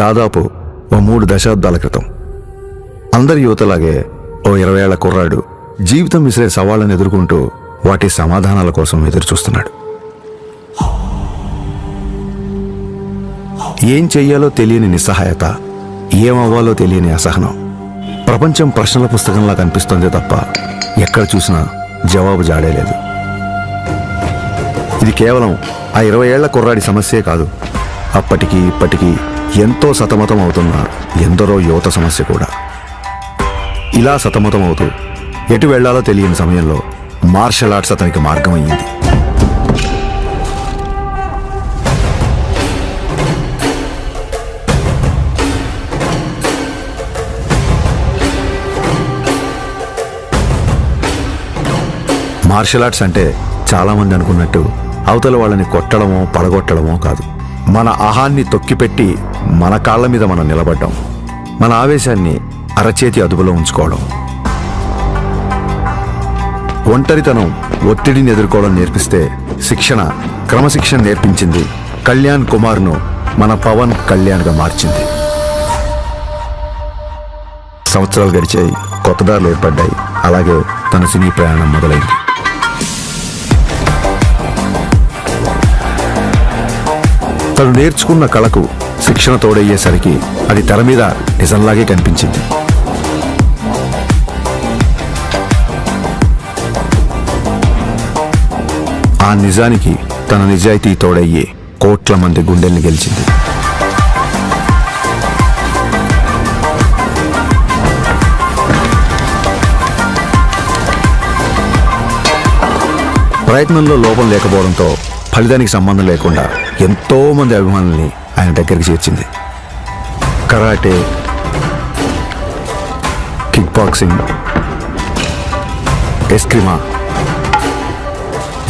దాదాపు ఓ 3 దశాబ్దాల క్రితం అందరి యువతలాగే ఓ 20 ఏళ్ల కుర్రాడు జీవితం విసిరే సవాళ్ళను ఎదుర్కొంటూ వాటి సమాధానాల కోసం ఎదురుచూస్తున్నాడు. ఏం చెయ్యాలో తెలియని నిస్సహాయత, ఏమవ్వాలో తెలియని అసహనం. ప్రపంచం ప్రశ్నల పుస్తకంలా కనిపిస్తోందే తప్ప ఎక్కడ చూసినా జవాబు జాడేలేదు. ఇది కేవలం ఆ 20 ఏళ్ల కుర్రాడి సమస్యే కాదు, అప్పటికి ఇప్పటికీ ఎంతో సతమతం అవుతున్న ఎందరో యువత సమస్య కూడా. ఇలా సతమతం అవుతూ ఎటు వెళ్లాలో తెలియని సమయంలో మార్షల్ ఆర్ట్స్ అతనికి మార్గం అయ్యింది. మార్షల్ ఆర్ట్స్ అంటే చాలామంది అనుకున్నట్టు అవతల వాళ్ళని కొట్టడమో పడగొట్టడమో కాదు. మన అహాన్ని తొక్కిపెట్టి మన కాళ్ళ మీద మనం నిలబడ్డం, మన ఆవేశాన్ని అరచేతి అదుపులో ఉంచుకోవడం, ఒంటరితనం, ఒత్తిడిని ఎదుర్కోవడం నేర్పిస్తే శిక్షణ, క్రమశిక్షణ నేర్పించింది కళ్యాణ్ కుమార్ను మన పవన్ కళ్యాణ్గా మార్చింది. సంవత్సరాలు గడిచాయి, కొత్త దారులు ఏర్పడ్డాయి. అలాగే తన సినీ ప్రయాణం మొదలైంది. తను నేర్చుకున్న కళకు శిక్షణ తోడయ్యేసరికి అది తెర మీద నిజంలాగే కనిపించింది. ఆ నిజానికి తన నిజాయితీ తోడయ్యే కోట్ల మంది గుండెల్ని గెలిచింది. ప్రయత్నంలో లోపం లేకపోవడంతో ఫలితానికి సంబంధం లేకుండా ఎంతో మంది అభిమానుల్ని ఆయన దగ్గరికి చేర్చింది. కరాటే, కిక్ బాక్సింగ్, ఎస్క్రిమా,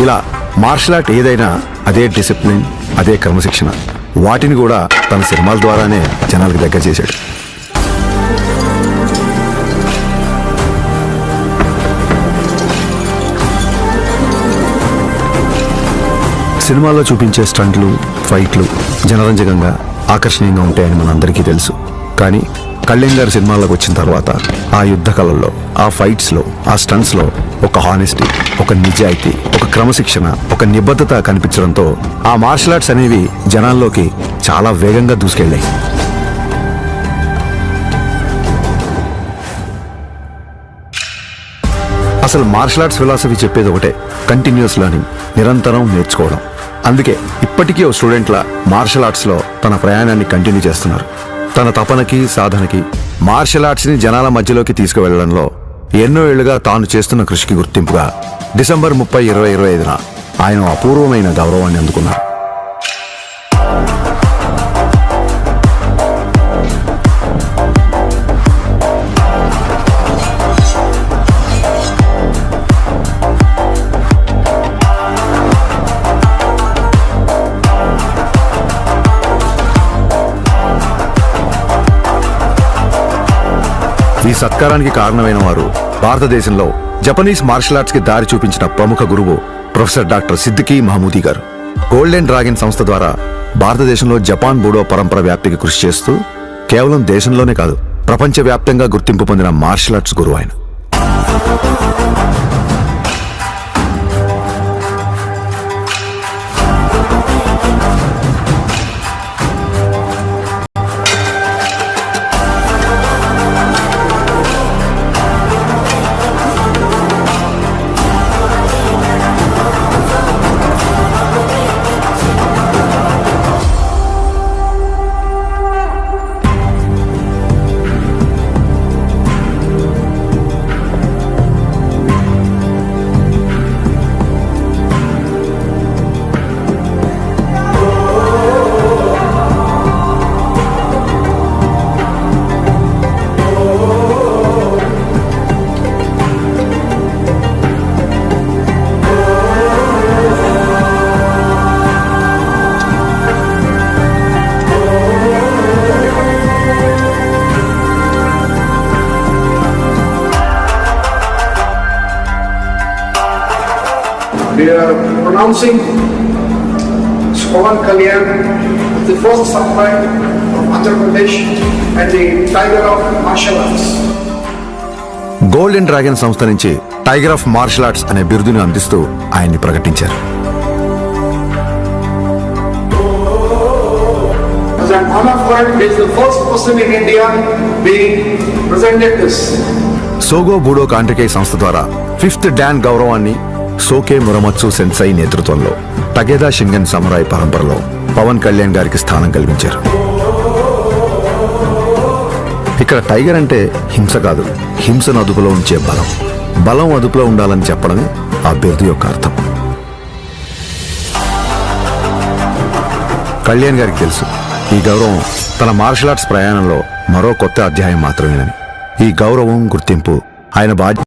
ఇలా మార్షల్ ఆర్ట్ ఏదైనా అదే డిసిప్లిన్, అదే క్రమశిక్షణ. వాటిని కూడా తన సినిమాల ద్వారానే జనాలకు దగ్గర చేశాడు. సినిమాల్లో చూపించే స్టంట్లు, ఫైట్లు జనరంజకంగా, ఆకర్షణీయంగా ఉంటాయని మనందరికీ తెలుసు. కానీ కళ్యాణ్ గారి సినిమాల్లోకి వచ్చిన తర్వాత ఆ యుద్ధ కళల్లో, ఆ ఫైట్స్లో, ఆ స్టంట్స్లో ఒక హానెస్టీ, ఒక నిజాయితీ, ఒక క్రమశిక్షణ, ఒక నిబద్ధత కనిపించడంతో ఆ మార్షల్ ఆర్ట్స్ అనేవి జనాల్లోకి చాలా వేగంగా దూసుకెళ్ళాయి. అసలు మార్షల్ ఆర్ట్స్ ఫిలాసఫీ చెప్పేది ఒకటే, కంటిన్యూస్ లెర్నింగ్, నిరంతరం నేర్చుకోవడం. అందుకే ఇప్పటికీ ఓ స్టూడెంట్లా మార్షల్ ఆర్ట్స్లో తన ప్రయాణాన్ని కంటిన్యూ చేస్తున్నారు. తన తపనకి, సాధనకి, మార్షల్ ఆర్ట్స్ని జనాల మధ్యలోకి తీసుకువెళ్లడంలో ఎన్నో ఏళ్లుగా తాను చేస్తున్న కృషికి గుర్తింపుగా డిసెంబర్ 30, 2025న ఆయన అపూర్వమైన గౌరవాన్ని అందుకున్నారు. ఈ సత్కారానికి కారణమైన వారు భారతదేశంలో జపనీస్ మార్షల్ ఆర్ట్స్ కి దారి చూపించిన ప్రముఖ గురువు ప్రొఫెసర్ డాక్టర్ సిద్దికీ మహమూదీ గారు. గోల్డెన్ డ్రాగన్ సంస్థ ద్వారా భారతదేశంలో జపాన్ బూడో పరంపర వ్యాప్తికి కృషి చేస్తూ కేవలం దేశంలోనే కాదు, ప్రపంచవ్యాప్తంగా గుర్తింపు పొందిన మార్షల్ ఆర్ట్స్ గురువు ఆయన. We are pronouncing Pawan Kalyan as the first samurai of Andhra Pradesh and the Tiger of Martial Arts. Golden dragon సంస్థ నుంచి టైగర్ ఆఫ్ మార్షల్ ఆర్ట్స్ అనే బిరుదుని అందిస్తూ ఆయన్ని ప్రకటించారు. As an honor for it, he is the first person in India being presented this. సోగో బూడో కాంట్రికై సంస్థ ద్వారా 5th don గౌరవాన్ని సోకే మురమత్సు సెన్సై నేతృత్వంలో టగేదా షింగన్ సమురాయ్ పరంపరలో పవన్ కళ్యాణ్ గారికి స్థానం కల్పించారు. ఇక్కడ టైగర్ అంటే హింస కాదు, హింసను అదుపులో ఉంచే బలం. బలం అదుపులో ఉండాలని చెప్పడమే ఆ బిరుదు యొక్క అర్థం. కళ్యాణ్ గారికి తెలుసు ఈ గౌరవం తన మార్షల్ ఆర్ట్స్ ప్రయాణంలో మరో కొత్త అధ్యాయం మాత్రమేనని. ఈ గౌరవం, గుర్తింపు ఆయన బాధ్యత